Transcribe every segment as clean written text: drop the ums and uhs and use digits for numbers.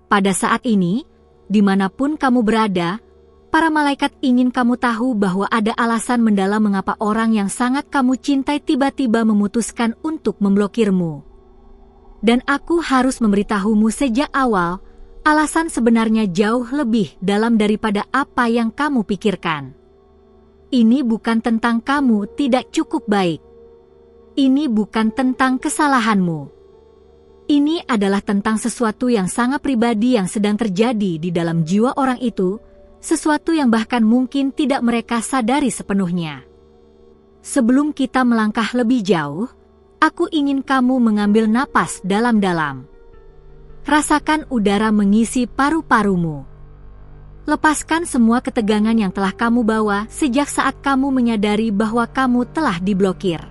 Pada saat ini, dimanapun kamu berada, para malaikat ingin kamu tahu bahwa ada alasan mendalam mengapa orang yang sangat kamu cintai tiba-tiba memutuskan untuk memblokirmu. Dan aku harus memberitahumu sejak awal, alasan sebenarnya jauh lebih dalam daripada apa yang kamu pikirkan. Ini bukan tentang kamu tidak cukup baik. Ini bukan tentang kesalahanmu. Ini adalah tentang sesuatu yang sangat pribadi yang sedang terjadi di dalam jiwa orang itu, sesuatu yang bahkan mungkin tidak mereka sadari sepenuhnya. Sebelum kita melangkah lebih jauh, aku ingin kamu mengambil napas dalam-dalam. Rasakan udara mengisi paru-parumu. Lepaskan semua ketegangan yang telah kamu bawa sejak saat kamu menyadari bahwa kamu telah diblokir.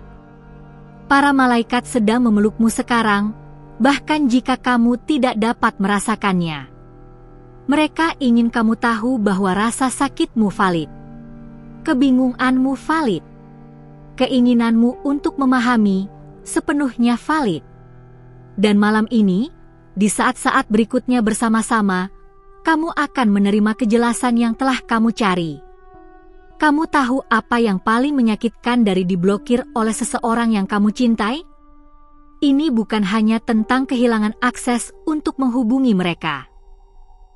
Para malaikat sedang memelukmu sekarang, bahkan jika kamu tidak dapat merasakannya. Mereka ingin kamu tahu bahwa rasa sakitmu valid. Kebingunganmu valid. Keinginanmu untuk memahami sepenuhnya valid. Dan malam ini, di saat-saat berikutnya bersama-sama, kamu akan menerima kejelasan yang telah kamu cari. Kamu tahu apa yang paling menyakitkan dari diblokir oleh seseorang yang kamu cintai? Ini bukan hanya tentang kehilangan akses untuk menghubungi mereka.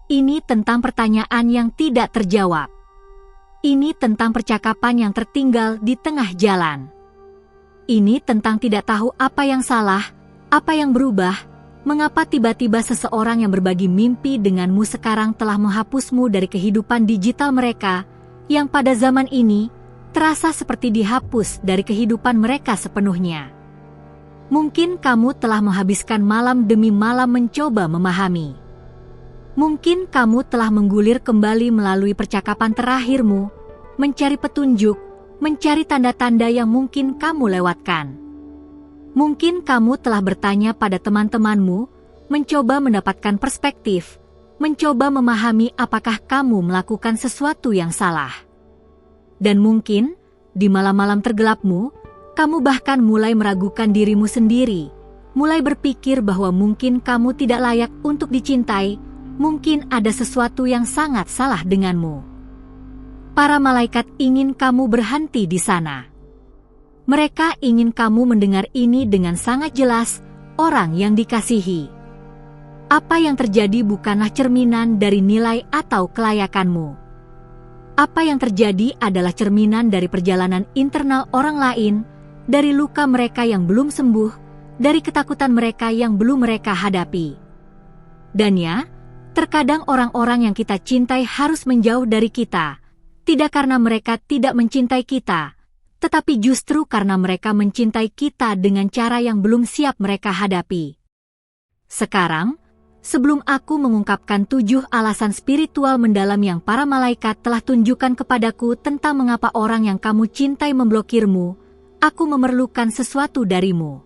Ini tentang pertanyaan yang tidak terjawab. Ini tentang percakapan yang tertinggal di tengah jalan. Ini tentang tidak tahu apa yang salah, apa yang berubah, mengapa tiba-tiba seseorang yang berbagi mimpi denganmu sekarang telah menghapusmu dari kehidupan digital mereka, yang pada zaman ini terasa seperti dihapus dari kehidupan mereka sepenuhnya. Mungkin kamu telah menghabiskan malam demi malam mencoba memahami. Mungkin kamu telah menggulir kembali melalui percakapan terakhirmu, mencari petunjuk, mencari tanda-tanda yang mungkin kamu lewatkan. Mungkin kamu telah bertanya pada teman-temanmu, mencoba mendapatkan perspektif, mencoba memahami apakah kamu melakukan sesuatu yang salah. Dan mungkin, di malam-malam tergelapmu, kamu bahkan mulai meragukan dirimu sendiri, mulai berpikir bahwa mungkin kamu tidak layak untuk dicintai, mungkin ada sesuatu yang sangat salah denganmu. Para malaikat ingin kamu berhenti di sana. Mereka ingin kamu mendengar ini dengan sangat jelas, orang yang dikasihi. Apa yang terjadi bukanlah cerminan dari nilai atau kelayakanmu. Apa yang terjadi adalah cerminan dari perjalanan internal orang lain, dari luka mereka yang belum sembuh, dari ketakutan mereka yang belum mereka hadapi. Dan ya, terkadang orang-orang yang kita cintai harus menjauh dari kita, tidak karena mereka tidak mencintai kita, tetapi justru karena mereka mencintai kita dengan cara yang belum siap mereka hadapi. Sekarang, sebelum aku mengungkapkan 7 alasan spiritual mendalam yang para malaikat telah tunjukkan kepadaku tentang mengapa orang yang kamu cintai memblokirmu, aku memerlukan sesuatu darimu.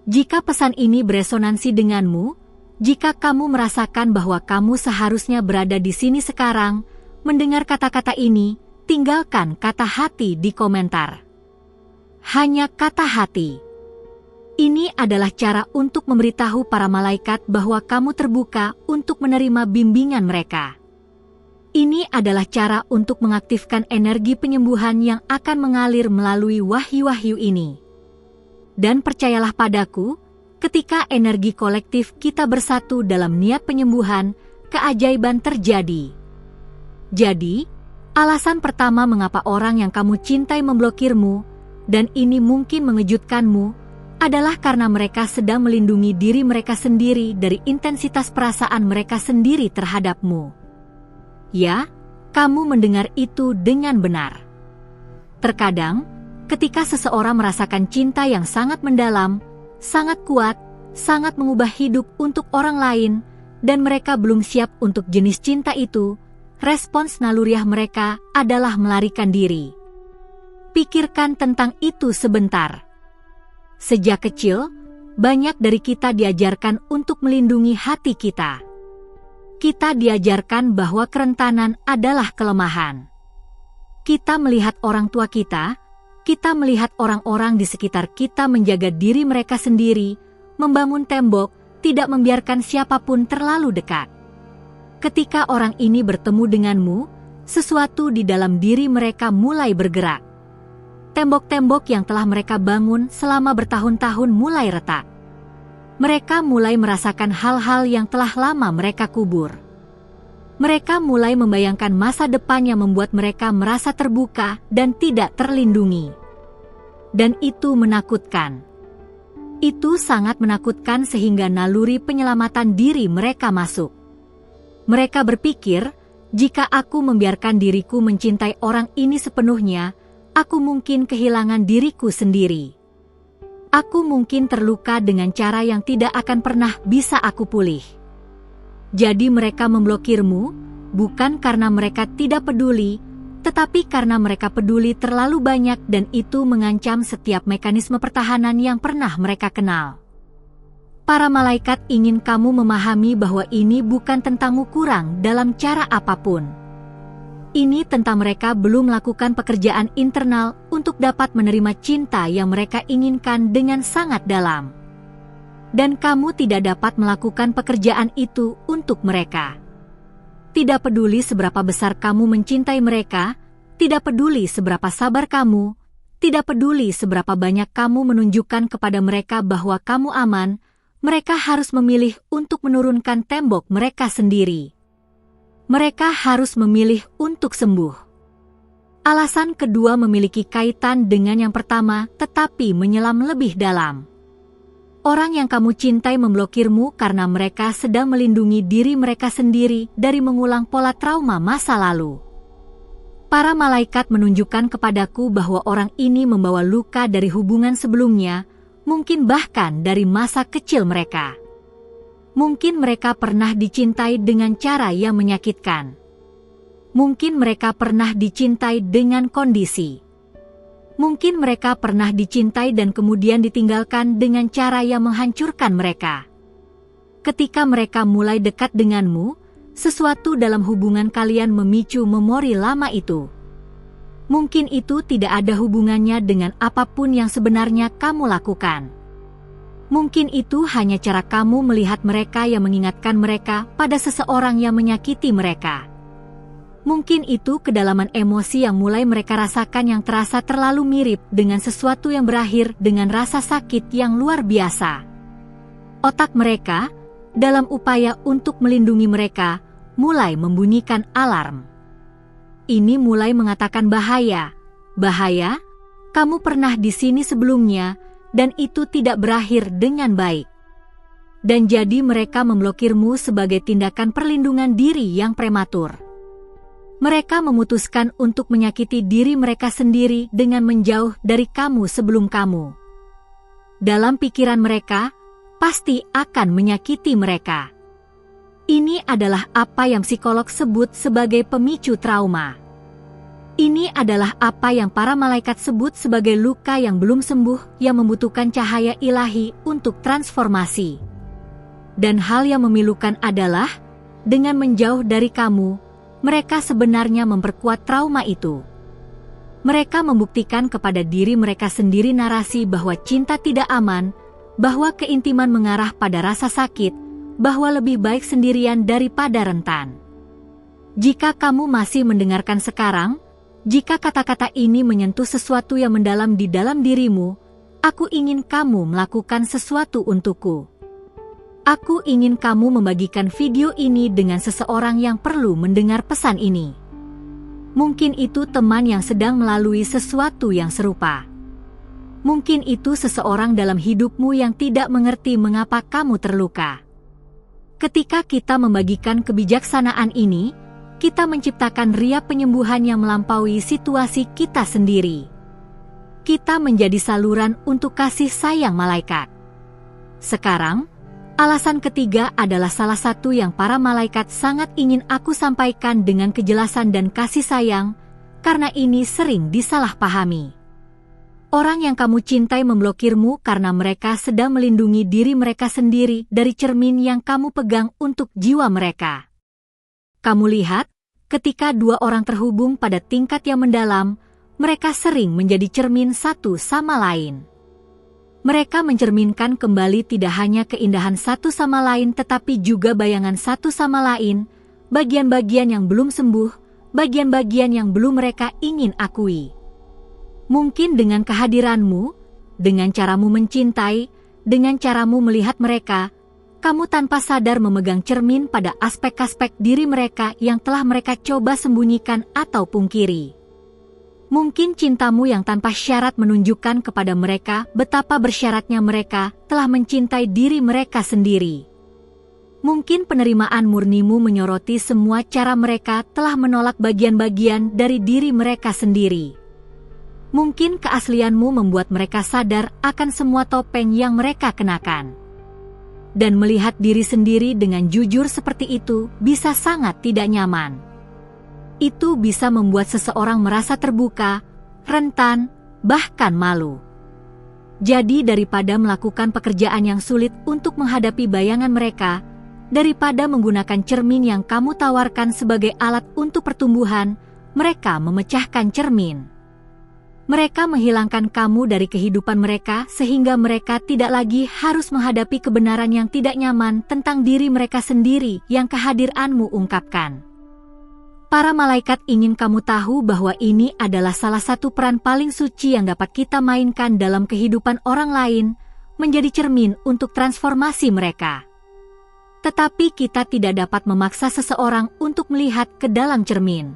Jika pesan ini beresonansi denganmu, jika kamu merasakan bahwa kamu seharusnya berada di sini sekarang, mendengar kata-kata ini, tinggalkan kata hati di komentar. Hanya kata hati. Ini adalah cara untuk memberitahu para malaikat bahwa kamu terbuka untuk menerima bimbingan mereka. Ini adalah cara untuk mengaktifkan energi penyembuhan yang akan mengalir melalui wahyu-wahyu ini. Dan percayalah padaku, ketika energi kolektif kita bersatu dalam niat penyembuhan, keajaiban terjadi. Jadi, alasan pertama mengapa orang yang kamu cintai memblokirmu, dan ini mungkin mengejutkanmu, adalah karena mereka sedang melindungi diri mereka sendiri dari intensitas perasaan mereka sendiri terhadapmu. Ya, kamu mendengar itu dengan benar. Terkadang, ketika seseorang merasakan cinta yang sangat mendalam, sangat kuat, sangat mengubah hidup untuk orang lain, dan mereka belum siap untuk jenis cinta itu, respons naluriah mereka adalah melarikan diri. Pikirkan tentang itu sebentar. Sejak kecil, banyak dari kita diajarkan untuk melindungi hati kita. Kita diajarkan bahwa kerentanan adalah kelemahan. Kita melihat orang tua kita melihat orang-orang di sekitar kita menjaga diri mereka sendiri, membangun tembok, tidak membiarkan siapapun terlalu dekat. Ketika orang ini bertemu denganmu, sesuatu di dalam diri mereka mulai bergerak. Tembok-tembok yang telah mereka bangun selama bertahun-tahun mulai retak. Mereka mulai merasakan hal-hal yang telah lama mereka kubur. Mereka mulai membayangkan masa depan yang membuat mereka merasa terbuka dan tidak terlindungi. Dan itu menakutkan. Itu sangat menakutkan sehingga naluri penyelamatan diri mereka masuk. Mereka berpikir, jika aku membiarkan diriku mencintai orang ini sepenuhnya, aku mungkin kehilangan diriku sendiri. Aku mungkin terluka dengan cara yang tidak akan pernah bisa aku pulih. Jadi mereka memblokirmu, bukan karena mereka tidak peduli, tetapi karena mereka peduli terlalu banyak dan itu mengancam setiap mekanisme pertahanan yang pernah mereka kenal. Para malaikat ingin kamu memahami bahwa ini bukan tentangmu kurang dalam cara apapun. Ini tentang mereka belum melakukan pekerjaan internal untuk dapat menerima cinta yang mereka inginkan dengan sangat dalam. Dan kamu tidak dapat melakukan pekerjaan itu untuk mereka. Tidak peduli seberapa besar kamu mencintai mereka, tidak peduli seberapa sabar kamu, tidak peduli seberapa banyak kamu menunjukkan kepada mereka bahwa kamu aman, mereka harus memilih untuk menurunkan tembok mereka sendiri. Mereka harus memilih untuk sembuh. Alasan kedua memiliki kaitan dengan yang pertama, tetapi menyelam lebih dalam. Orang yang kamu cintai memblokirmu karena mereka sedang melindungi diri mereka sendiri dari mengulang pola trauma masa lalu. Para malaikat menunjukkan kepadaku bahwa orang ini membawa luka dari hubungan sebelumnya, mungkin bahkan dari masa kecil mereka. Mungkin mereka pernah dicintai dengan cara yang menyakitkan. Mungkin mereka pernah dicintai dengan kondisi. Mungkin mereka pernah dicintai dan kemudian ditinggalkan dengan cara yang menghancurkan mereka. Ketika mereka mulai dekat denganmu, sesuatu dalam hubungan kalian memicu memori lama itu. Mungkin itu tidak ada hubungannya dengan apapun yang sebenarnya kamu lakukan. Mungkin itu hanya cara kamu melihat mereka yang mengingatkan mereka pada seseorang yang menyakiti mereka. Mungkin itu kedalaman emosi yang mulai mereka rasakan yang terasa terlalu mirip dengan sesuatu yang berakhir dengan rasa sakit yang luar biasa. Otak mereka, dalam upaya untuk melindungi mereka, mulai membunyikan alarm. Ini mulai mengatakan bahaya, bahaya, kamu pernah di sini sebelumnya, dan itu tidak berakhir dengan baik. Dan jadi mereka memblokirmu sebagai tindakan perlindungan diri yang prematur. Mereka memutuskan untuk menyakiti diri mereka sendiri dengan menjauh dari kamu sebelum kamu. Dalam pikiran mereka, pasti akan menyakiti mereka. Ini adalah apa yang psikolog sebut sebagai pemicu trauma. Ini adalah apa yang para malaikat sebut sebagai luka yang belum sembuh yang membutuhkan cahaya ilahi untuk transformasi. Dan hal yang memilukan adalah, dengan menjauh dari kamu, mereka sebenarnya memperkuat trauma itu. Mereka membuktikan kepada diri mereka sendiri narasi bahwa cinta tidak aman, bahwa keintiman mengarah pada rasa sakit, bahwa lebih baik sendirian daripada rentan. Jika kamu masih mendengarkan sekarang, jika kata-kata ini menyentuh sesuatu yang mendalam di dalam dirimu, aku ingin kamu melakukan sesuatu untukku. Aku ingin kamu membagikan video ini dengan seseorang yang perlu mendengar pesan ini. Mungkin itu teman yang sedang melalui sesuatu yang serupa. Mungkin itu seseorang dalam hidupmu yang tidak mengerti mengapa kamu terluka. Ketika kita membagikan kebijaksanaan ini, kita menciptakan ria penyembuhan yang melampaui situasi kita sendiri. Kita menjadi saluran untuk kasih sayang malaikat. Sekarang, alasan ketiga adalah salah satu yang para malaikat sangat ingin aku sampaikan dengan kejelasan dan kasih sayang, karena ini sering disalahpahami. Orang yang kamu cintai memblokirmu karena mereka sedang melindungi diri mereka sendiri dari cermin yang kamu pegang untuk jiwa mereka. Kamu lihat, ketika dua orang terhubung pada tingkat yang mendalam, mereka sering menjadi cermin satu sama lain. Mereka mencerminkan kembali tidak hanya keindahan satu sama lain tetapi juga bayangan satu sama lain, bagian-bagian yang belum sembuh, bagian-bagian yang belum mereka ingin akui. Mungkin dengan kehadiranmu, dengan caramu mencintai, dengan caramu melihat mereka, kamu tanpa sadar memegang cermin pada aspek-aspek diri mereka yang telah mereka coba sembunyikan atau pungkiri. Mungkin cintamu yang tanpa syarat menunjukkan kepada mereka betapa bersyaratnya mereka telah mencintai diri mereka sendiri. Mungkin penerimaan murnimu menyoroti semua cara mereka telah menolak bagian-bagian dari diri mereka sendiri. Mungkin keaslianmu membuat mereka sadar akan semua topeng yang mereka kenakan. Dan melihat diri sendiri dengan jujur seperti itu bisa sangat tidak nyaman. Itu bisa membuat seseorang merasa terbuka, rentan, bahkan malu. Jadi daripada melakukan pekerjaan yang sulit untuk menghadapi bayangan mereka, daripada menggunakan cermin yang kamu tawarkan sebagai alat untuk pertumbuhan, mereka memecahkan cermin. Mereka menghilangkan kamu dari kehidupan mereka sehingga mereka tidak lagi harus menghadapi kebenaran yang tidak nyaman tentang diri mereka sendiri yang kehadiranmu ungkapkan. Para malaikat ingin kamu tahu bahwa ini adalah salah satu peran paling suci yang dapat kita mainkan dalam kehidupan orang lain, menjadi cermin untuk transformasi mereka. Tetapi kita tidak dapat memaksa seseorang untuk melihat ke dalam cermin.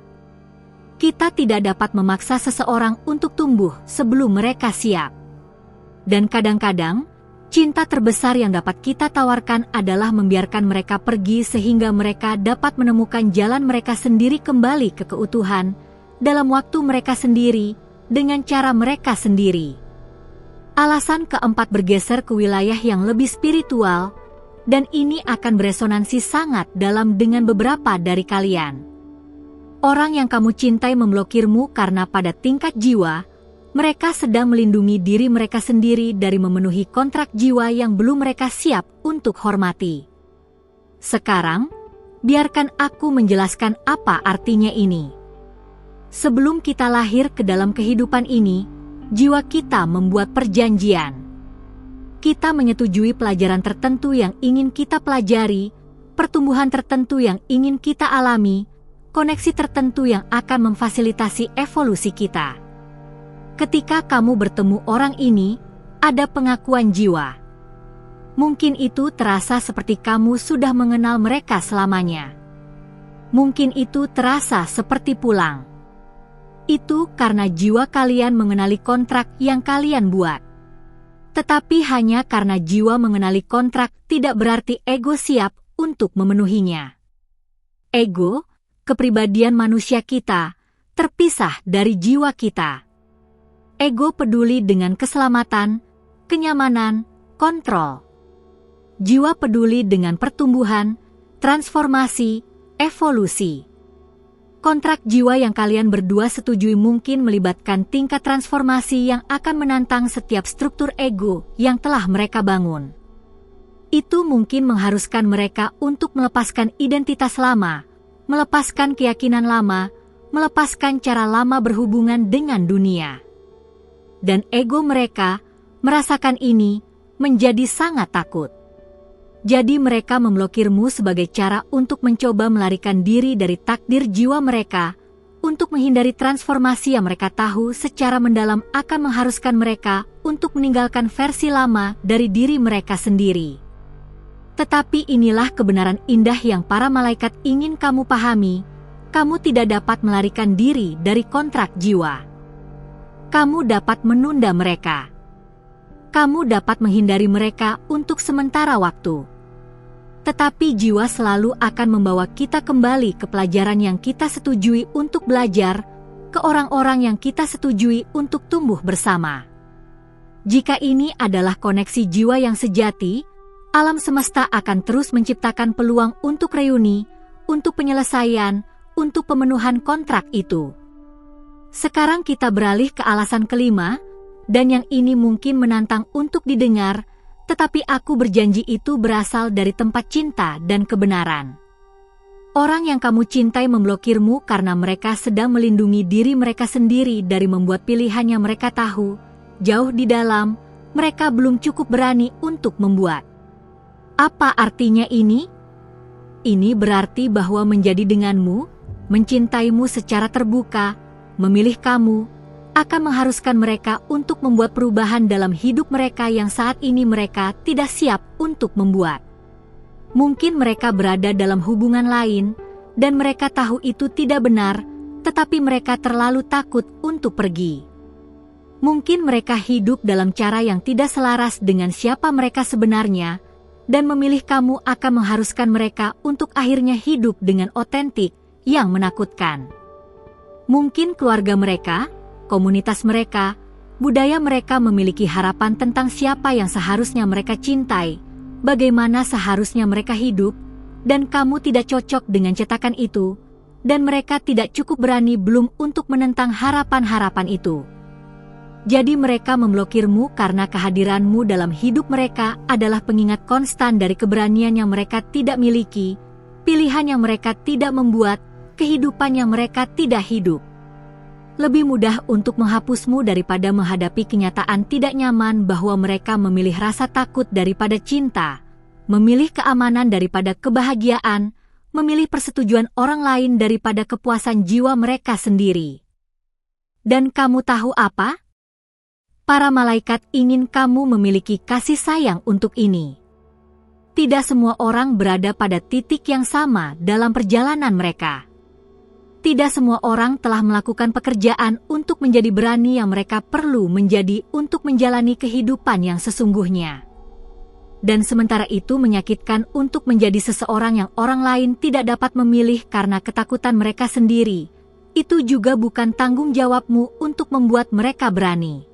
Kita tidak dapat memaksa seseorang untuk tumbuh sebelum mereka siap. Dan kadang-kadang, cinta terbesar yang dapat kita tawarkan adalah membiarkan mereka pergi sehingga mereka dapat menemukan jalan mereka sendiri kembali ke keutuhan, dalam waktu mereka sendiri, dengan cara mereka sendiri. Alasan keempat bergeser ke wilayah yang lebih spiritual, dan ini akan beresonansi sangat dalam dengan beberapa dari kalian. Orang yang kamu cintai memblokirmu karena pada tingkat jiwa, mereka sedang melindungi diri mereka sendiri dari memenuhi kontrak jiwa yang belum mereka siap untuk hormati. Sekarang, biarkan aku menjelaskan apa artinya ini. Sebelum kita lahir ke dalam kehidupan ini, jiwa kita membuat perjanjian. Kita menyetujui pelajaran tertentu yang ingin kita pelajari, pertumbuhan tertentu yang ingin kita alami, koneksi tertentu yang akan memfasilitasi evolusi kita. Ketika kamu bertemu orang ini, ada pengakuan jiwa. Mungkin itu terasa seperti kamu sudah mengenal mereka selamanya. Mungkin itu terasa seperti pulang. Itu karena jiwa kalian mengenali kontrak yang kalian buat. Tetapi hanya karena jiwa mengenali kontrak tidak berarti ego siap untuk memenuhinya. Ego, kepribadian manusia kita, terpisah dari jiwa kita. Ego peduli dengan keselamatan, kenyamanan, kontrol. Jiwa peduli dengan pertumbuhan, transformasi, evolusi. Kontrak jiwa yang kalian berdua setujui mungkin melibatkan tingkat transformasi yang akan menantang setiap struktur ego yang telah mereka bangun. Itu mungkin mengharuskan mereka untuk melepaskan identitas lama, melepaskan keyakinan lama, melepaskan cara lama berhubungan dengan dunia. Dan ego mereka merasakan ini menjadi sangat takut. Jadi mereka memblokirmu sebagai cara untuk mencoba melarikan diri dari takdir jiwa mereka, untuk menghindari transformasi yang mereka tahu secara mendalam akan mengharuskan mereka untuk meninggalkan versi lama dari diri mereka sendiri. Tetapi inilah kebenaran indah yang para malaikat ingin kamu pahami, kamu tidak dapat melarikan diri dari kontrak jiwa. Kamu dapat menunda mereka. Kamu dapat menghindari mereka untuk sementara waktu. Tetapi jiwa selalu akan membawa kita kembali ke pelajaran yang kita setujui untuk belajar, ke orang-orang yang kita setujui untuk tumbuh bersama. Jika ini adalah koneksi jiwa yang sejati, alam semesta akan terus menciptakan peluang untuk reuni, untuk penyelesaian, untuk pemenuhan kontrak itu. Sekarang kita beralih ke alasan kelima, dan yang ini mungkin menantang untuk didengar, tetapi aku berjanji itu berasal dari tempat cinta dan kebenaran. Orang yang kamu cintai memblokirmu karena mereka sedang melindungi diri mereka sendiri dari membuat pilihan yang mereka tahu, jauh di dalam, mereka belum cukup berani untuk membuat. Apa artinya ini? Ini berarti bahwa menjadi denganmu, mencintaimu secara terbuka, memilih kamu, akan mengharuskan mereka untuk membuat perubahan dalam hidup mereka yang saat ini mereka tidak siap untuk membuat. Mungkin mereka berada dalam hubungan lain, dan mereka tahu itu tidak benar, tetapi mereka terlalu takut untuk pergi. Mungkin mereka hidup dalam cara yang tidak selaras dengan siapa mereka sebenarnya, dan memilih kamu akan mengharuskan mereka untuk akhirnya hidup dengan otentik yang menakutkan. Mungkin keluarga mereka, komunitas mereka, budaya mereka memiliki harapan tentang siapa yang seharusnya mereka cintai, bagaimana seharusnya mereka hidup, dan kamu tidak cocok dengan cetakan itu, dan mereka tidak cukup berani belum untuk menentang harapan-harapan itu. Jadi mereka memblokirmu karena kehadiranmu dalam hidup mereka adalah pengingat konstan dari keberanian yang mereka tidak miliki, pilihan yang mereka tidak membuat, kehidupan yang mereka tidak hidup. Lebih mudah untuk menghapusmu daripada menghadapi kenyataan tidak nyaman bahwa mereka memilih rasa takut daripada cinta, memilih keamanan daripada kebahagiaan, memilih persetujuan orang lain daripada kepuasan jiwa mereka sendiri. Dan kamu tahu apa? Para malaikat ingin kamu memiliki kasih sayang untuk ini. Tidak semua orang berada pada titik yang sama dalam perjalanan mereka. Tidak semua orang telah melakukan pekerjaan untuk menjadi berani yang mereka perlu menjadi untuk menjalani kehidupan yang sesungguhnya. Dan sementara itu menyakitkan untuk menjadi seseorang yang orang lain tidak dapat memilih karena ketakutan mereka sendiri. Itu juga bukan tanggung jawabmu untuk membuat mereka berani.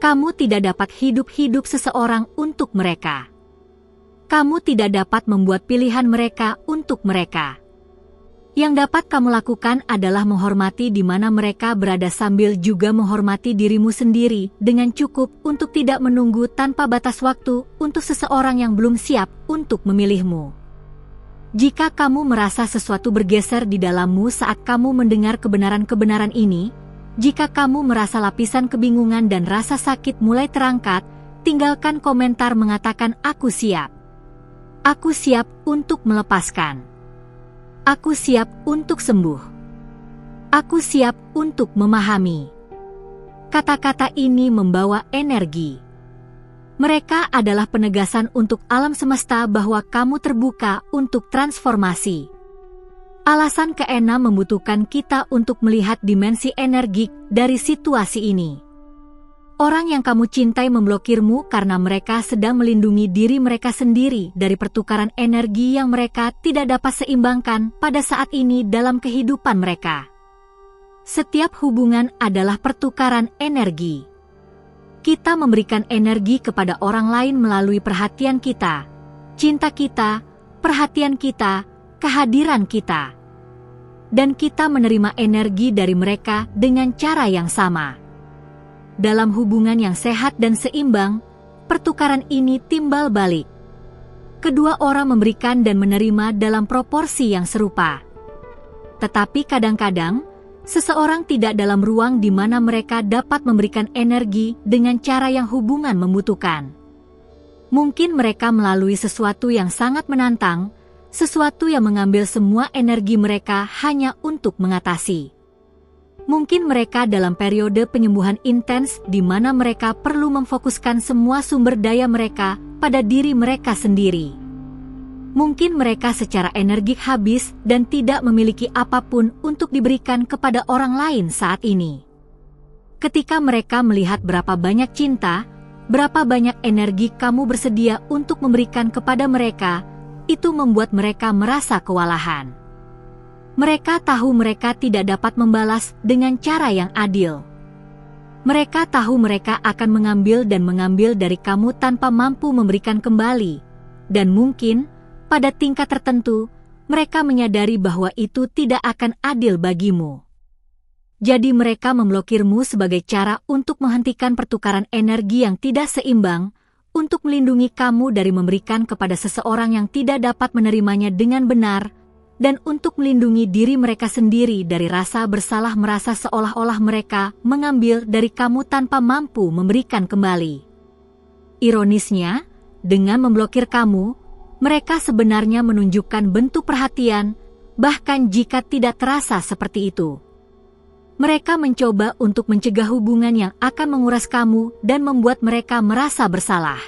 Kamu tidak dapat hidup seseorang untuk mereka. Kamu tidak dapat membuat pilihan mereka untuk mereka. Yang dapat kamu lakukan adalah menghormati di mana mereka berada sambil juga menghormati dirimu sendiri dengan cukup untuk tidak menunggu tanpa batas waktu untuk seseorang yang belum siap untuk memilihmu. Jika kamu merasa sesuatu bergeser di dalammu saat kamu mendengar kebenaran-kebenaran ini, jika kamu merasa lapisan kebingungan dan rasa sakit mulai terangkat, tinggalkan komentar mengatakan "Aku siap. Aku siap untuk melepaskan. Aku siap untuk sembuh. Aku siap untuk memahami." Kata-kata ini membawa energi. Mereka adalah penegasan untuk alam semesta bahwa kamu terbuka untuk transformasi. Alasan keenam membutuhkan kita untuk melihat dimensi energik dari situasi ini. Orang yang kamu cintai memblokirmu karena mereka sedang melindungi diri mereka sendiri dari pertukaran energi yang mereka tidak dapat seimbangkan pada saat ini dalam kehidupan mereka. Setiap hubungan adalah pertukaran energi. Kita memberikan energi kepada orang lain melalui perhatian kita, cinta kita, perhatian kita, kehadiran kita. Dan kita menerima energi dari mereka dengan cara yang sama. Dalam hubungan yang sehat dan seimbang, pertukaran ini timbal balik. Kedua orang memberikan dan menerima dalam proporsi yang serupa. Tetapi kadang-kadang, seseorang tidak dalam ruang di mana mereka dapat memberikan energi dengan cara yang hubungan membutuhkan. Mungkin mereka melalui sesuatu yang sangat menantang, sesuatu yang mengambil semua energi mereka hanya untuk mengatasi. Mungkin mereka dalam periode penyembuhan intens di mana mereka perlu memfokuskan semua sumber daya mereka pada diri mereka sendiri. Mungkin mereka secara energik habis dan tidak memiliki apapun untuk diberikan kepada orang lain saat ini. Ketika mereka melihat berapa banyak cinta, berapa banyak energi kamu bersedia untuk memberikan kepada mereka, itu membuat mereka merasa kewalahan. Mereka tahu mereka tidak dapat membalas dengan cara yang adil. Mereka tahu mereka akan mengambil dari kamu tanpa mampu memberikan kembali, dan mungkin, pada tingkat tertentu, mereka menyadari bahwa itu tidak akan adil bagimu. Jadi mereka memblokirmu sebagai cara untuk menghentikan pertukaran energi yang tidak seimbang, untuk melindungi kamu dari memberikan kepada seseorang yang tidak dapat menerimanya dengan benar, dan untuk melindungi diri mereka sendiri dari rasa bersalah merasa seolah-olah mereka mengambil dari kamu tanpa mampu memberikan kembali. Ironisnya, dengan memblokir kamu, Mereka sebenarnya menunjukkan bentuk perhatian, bahkan jika tidak terasa seperti itu. Mereka mencoba untuk mencegah hubungan yang akan menguras kamu dan membuat mereka merasa bersalah.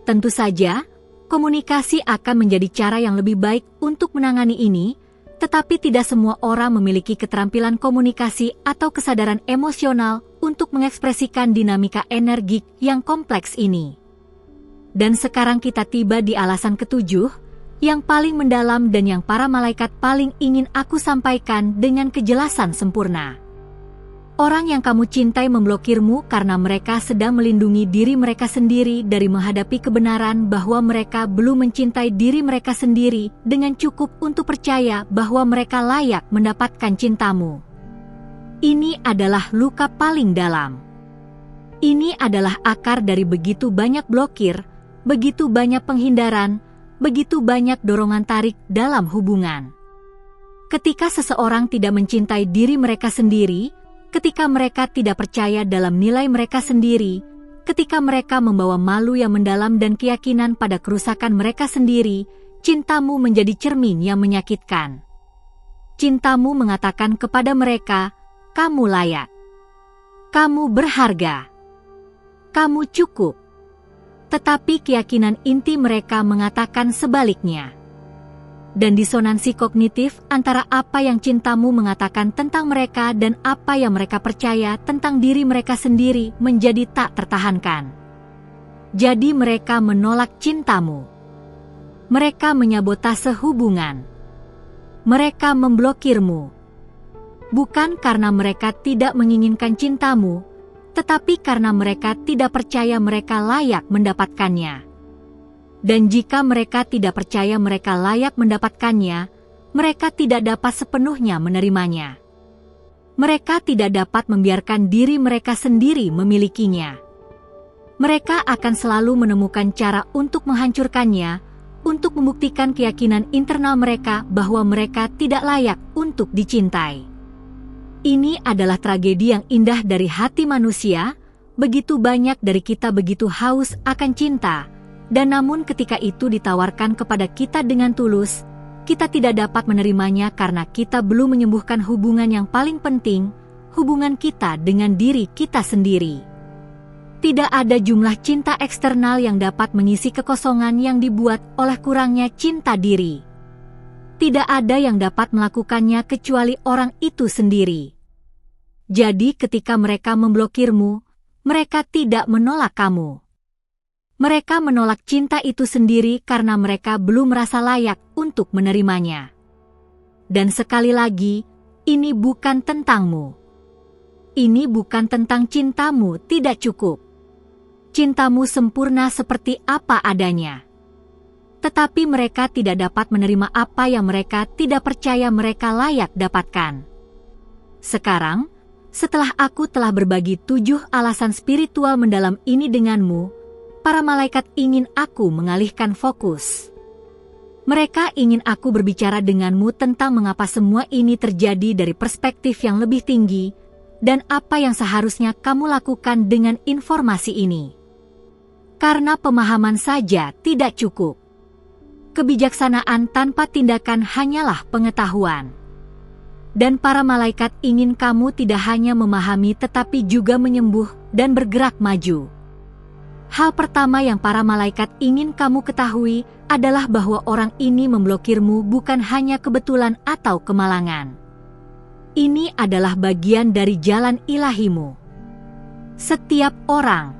Tentu saja, komunikasi akan menjadi cara yang lebih baik untuk menangani ini, tetapi tidak semua orang memiliki keterampilan komunikasi atau kesadaran emosional untuk mengekspresikan dinamika energik yang kompleks ini. Dan sekarang kita tiba di alasan ketujuh, yang paling mendalam dan yang para malaikat paling ingin aku sampaikan dengan kejelasan sempurna. Orang yang kamu cintai memblokirmu karena mereka sedang melindungi diri mereka sendiri dari menghadapi kebenaran bahwa mereka belum mencintai diri mereka sendiri dengan cukup untuk percaya bahwa mereka layak mendapatkan cintamu. Ini adalah luka paling dalam. Ini adalah akar dari begitu banyak blokir, begitu banyak penghindaran, begitu banyak dorongan tarik dalam hubungan. Ketika seseorang tidak mencintai diri mereka sendiri, ketika mereka tidak percaya dalam nilai mereka sendiri, ketika mereka membawa malu yang mendalam dan keyakinan pada kerusakan mereka sendiri, cintamu menjadi cermin yang menyakitkan. Cintamu mengatakan kepada mereka, kamu layak. Kamu berharga. Kamu cukup. Tetapi keyakinan inti mereka mengatakan sebaliknya. Dan disonansi kognitif antara apa yang cintamu mengatakan tentang mereka dan apa yang mereka percaya tentang diri mereka sendiri menjadi tak tertahankan. Jadi mereka menolak cintamu. Mereka menyabotase hubungan. Mereka memblokirmu. Bukan karena mereka tidak menginginkan cintamu, tetapi karena mereka tidak percaya mereka layak mendapatkannya. Dan jika mereka tidak percaya mereka layak mendapatkannya, mereka tidak dapat sepenuhnya menerimanya. Mereka tidak dapat membiarkan diri mereka sendiri memilikinya. Mereka akan selalu menemukan cara untuk menghancurkannya, untuk membuktikan keyakinan internal mereka bahwa mereka tidak layak untuk dicintai. Ini adalah tragedi yang indah dari hati manusia, begitu banyak dari kita begitu haus akan cinta, dan namun ketika itu ditawarkan kepada kita dengan tulus, kita tidak dapat menerimanya karena kita belum menyembuhkan hubungan yang paling penting, hubungan kita dengan diri kita sendiri. Tidak ada jumlah cinta eksternal yang dapat mengisi kekosongan yang dibuat oleh kurangnya cinta diri. Tidak ada yang dapat melakukannya kecuali orang itu sendiri. Jadi ketika mereka memblokirmu, mereka tidak menolak kamu. Mereka menolak cinta itu sendiri karena mereka belum merasa layak untuk menerimanya. Dan sekali lagi, ini bukan tentangmu. Ini bukan tentang cintamu tidak cukup. Cintamu sempurna seperti apa adanya. Tetapi mereka tidak dapat menerima apa yang mereka tidak percaya mereka layak dapatkan. Sekarang, setelah aku telah berbagi 7 alasan spiritual mendalam ini denganmu, para malaikat ingin aku mengalihkan fokus. Mereka ingin aku berbicara denganmu tentang mengapa semua ini terjadi dari perspektif yang lebih tinggi, dan apa yang seharusnya kamu lakukan dengan informasi ini. Karena pemahaman saja tidak cukup. Kebijaksanaan tanpa tindakan hanyalah pengetahuan. Dan para malaikat ingin kamu tidak hanya memahami tetapi juga menyembuh dan bergerak maju. Hal pertama yang para malaikat ingin kamu ketahui adalah bahwa orang ini memblokirmu bukan hanya kebetulan atau kemalangan. Ini adalah bagian dari jalan ilahimu. Setiap orang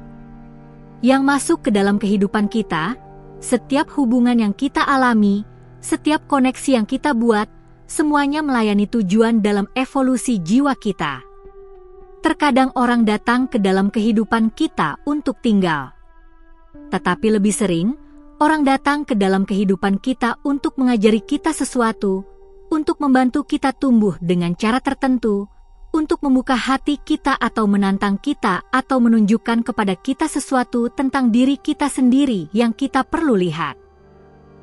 yang masuk ke dalam kehidupan kita, setiap hubungan yang kita alami, setiap koneksi yang kita buat, semuanya melayani tujuan dalam evolusi jiwa kita. Terkadang orang datang ke dalam kehidupan kita untuk tinggal. Tetapi lebih sering, orang datang ke dalam kehidupan kita untuk mengajari kita sesuatu, untuk membantu kita tumbuh dengan cara tertentu, untuk membuka hati kita atau menantang kita atau menunjukkan kepada kita sesuatu tentang diri kita sendiri yang kita perlu lihat.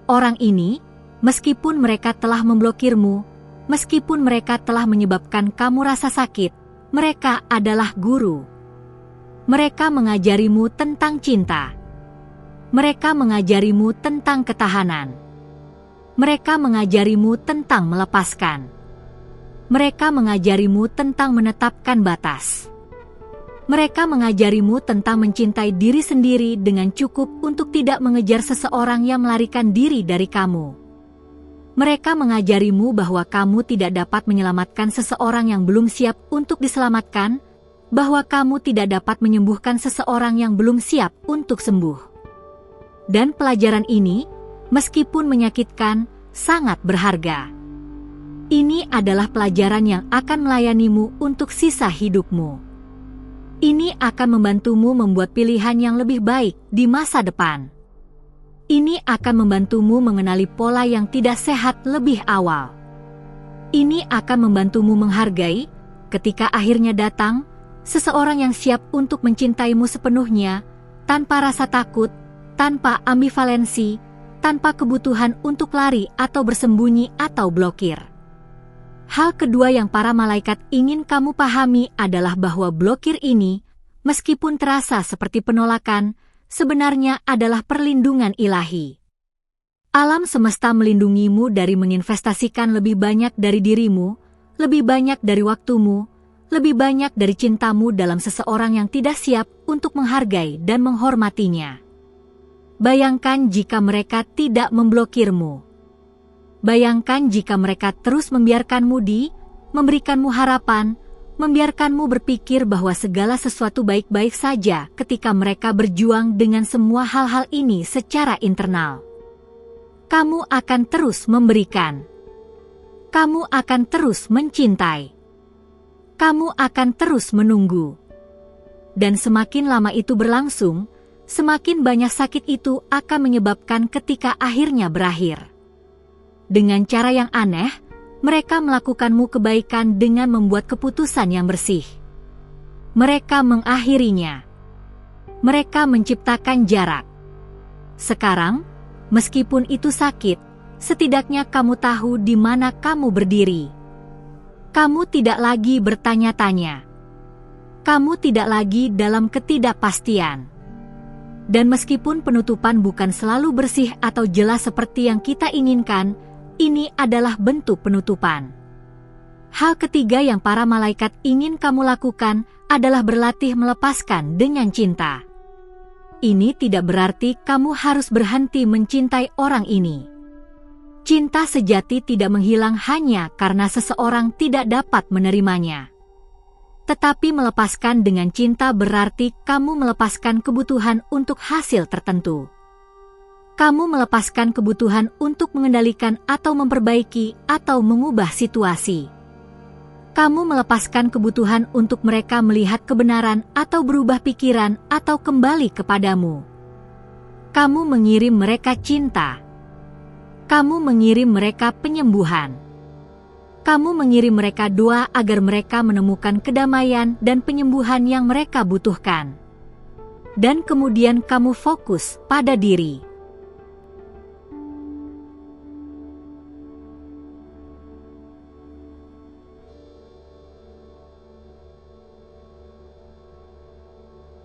Orang ini, meskipun mereka telah memblokirmu, meskipun mereka telah menyebabkan kamu rasa sakit, mereka adalah guru. Mereka mengajarimu tentang cinta. Mereka mengajarimu tentang ketahanan. Mereka mengajarimu tentang melepaskan. Mereka mengajarimu tentang menetapkan batas. Mereka mengajarimu tentang mencintai diri sendiri dengan cukup untuk tidak mengejar seseorang yang melarikan diri dari kamu. Mereka mengajarimu bahwa kamu tidak dapat menyelamatkan seseorang yang belum siap untuk diselamatkan, bahwa kamu tidak dapat menyembuhkan seseorang yang belum siap untuk sembuh. Dan pelajaran ini, meskipun menyakitkan, sangat berharga. Ini adalah pelajaran yang akan melayanimu untuk sisa hidupmu. Ini akan membantumu membuat pilihan yang lebih baik di masa depan. Ini akan membantumu mengenali pola yang tidak sehat lebih awal. Ini akan membantumu menghargai, ketika akhirnya datang, seseorang yang siap untuk mencintaimu sepenuhnya, tanpa rasa takut, tanpa ambivalensi, tanpa kebutuhan untuk lari atau bersembunyi atau blokir. Hal kedua yang para malaikat ingin kamu pahami adalah bahwa blokir ini, meskipun terasa seperti penolakan, sebenarnya adalah perlindungan ilahi. Alam semesta melindungimu dari menginvestasikan lebih banyak dari dirimu, lebih banyak dari waktumu, lebih banyak dari cintamu dalam seseorang yang tidak siap untuk menghargai dan menghormatinya. Bayangkan jika mereka tidak memblokirmu. Bayangkan jika mereka terus membiarkanmu memberikanmu harapan, membiarkanmu berpikir bahwa segala sesuatu baik-baik saja ketika mereka berjuang dengan semua hal-hal ini secara internal. Kamu akan terus memberikan. Kamu akan terus mencintai. Kamu akan terus menunggu. Dan semakin lama itu berlangsung, semakin banyak sakit itu akan menyebabkan ketika akhirnya berakhir. Dengan cara yang aneh, mereka melakukanmu kebaikan dengan membuat keputusan yang bersih. Mereka mengakhirinya. Mereka menciptakan jarak. Sekarang, meskipun itu sakit, setidaknya kamu tahu di mana kamu berdiri. Kamu tidak lagi bertanya-tanya. Kamu tidak lagi dalam ketidakpastian. Dan meskipun penutupan bukan selalu bersih atau jelas seperti yang kita inginkan, ini adalah bentuk penutupan. Hal ketiga yang para malaikat ingin kamu lakukan adalah berlatih melepaskan dengan cinta. Ini tidak berarti kamu harus berhenti mencintai orang ini. Cinta sejati tidak menghilang hanya karena seseorang tidak dapat menerimanya. Tetapi melepaskan dengan cinta berarti kamu melepaskan kebutuhan untuk hasil tertentu. Kamu melepaskan kebutuhan untuk mengendalikan atau memperbaiki atau mengubah situasi. Kamu melepaskan kebutuhan untuk mereka melihat kebenaran atau berubah pikiran atau kembali kepadamu. Kamu mengirim mereka cinta. Kamu mengirim mereka penyembuhan. Kamu mengirim mereka doa agar mereka menemukan kedamaian dan penyembuhan yang mereka butuhkan. Dan kemudian kamu fokus pada diri.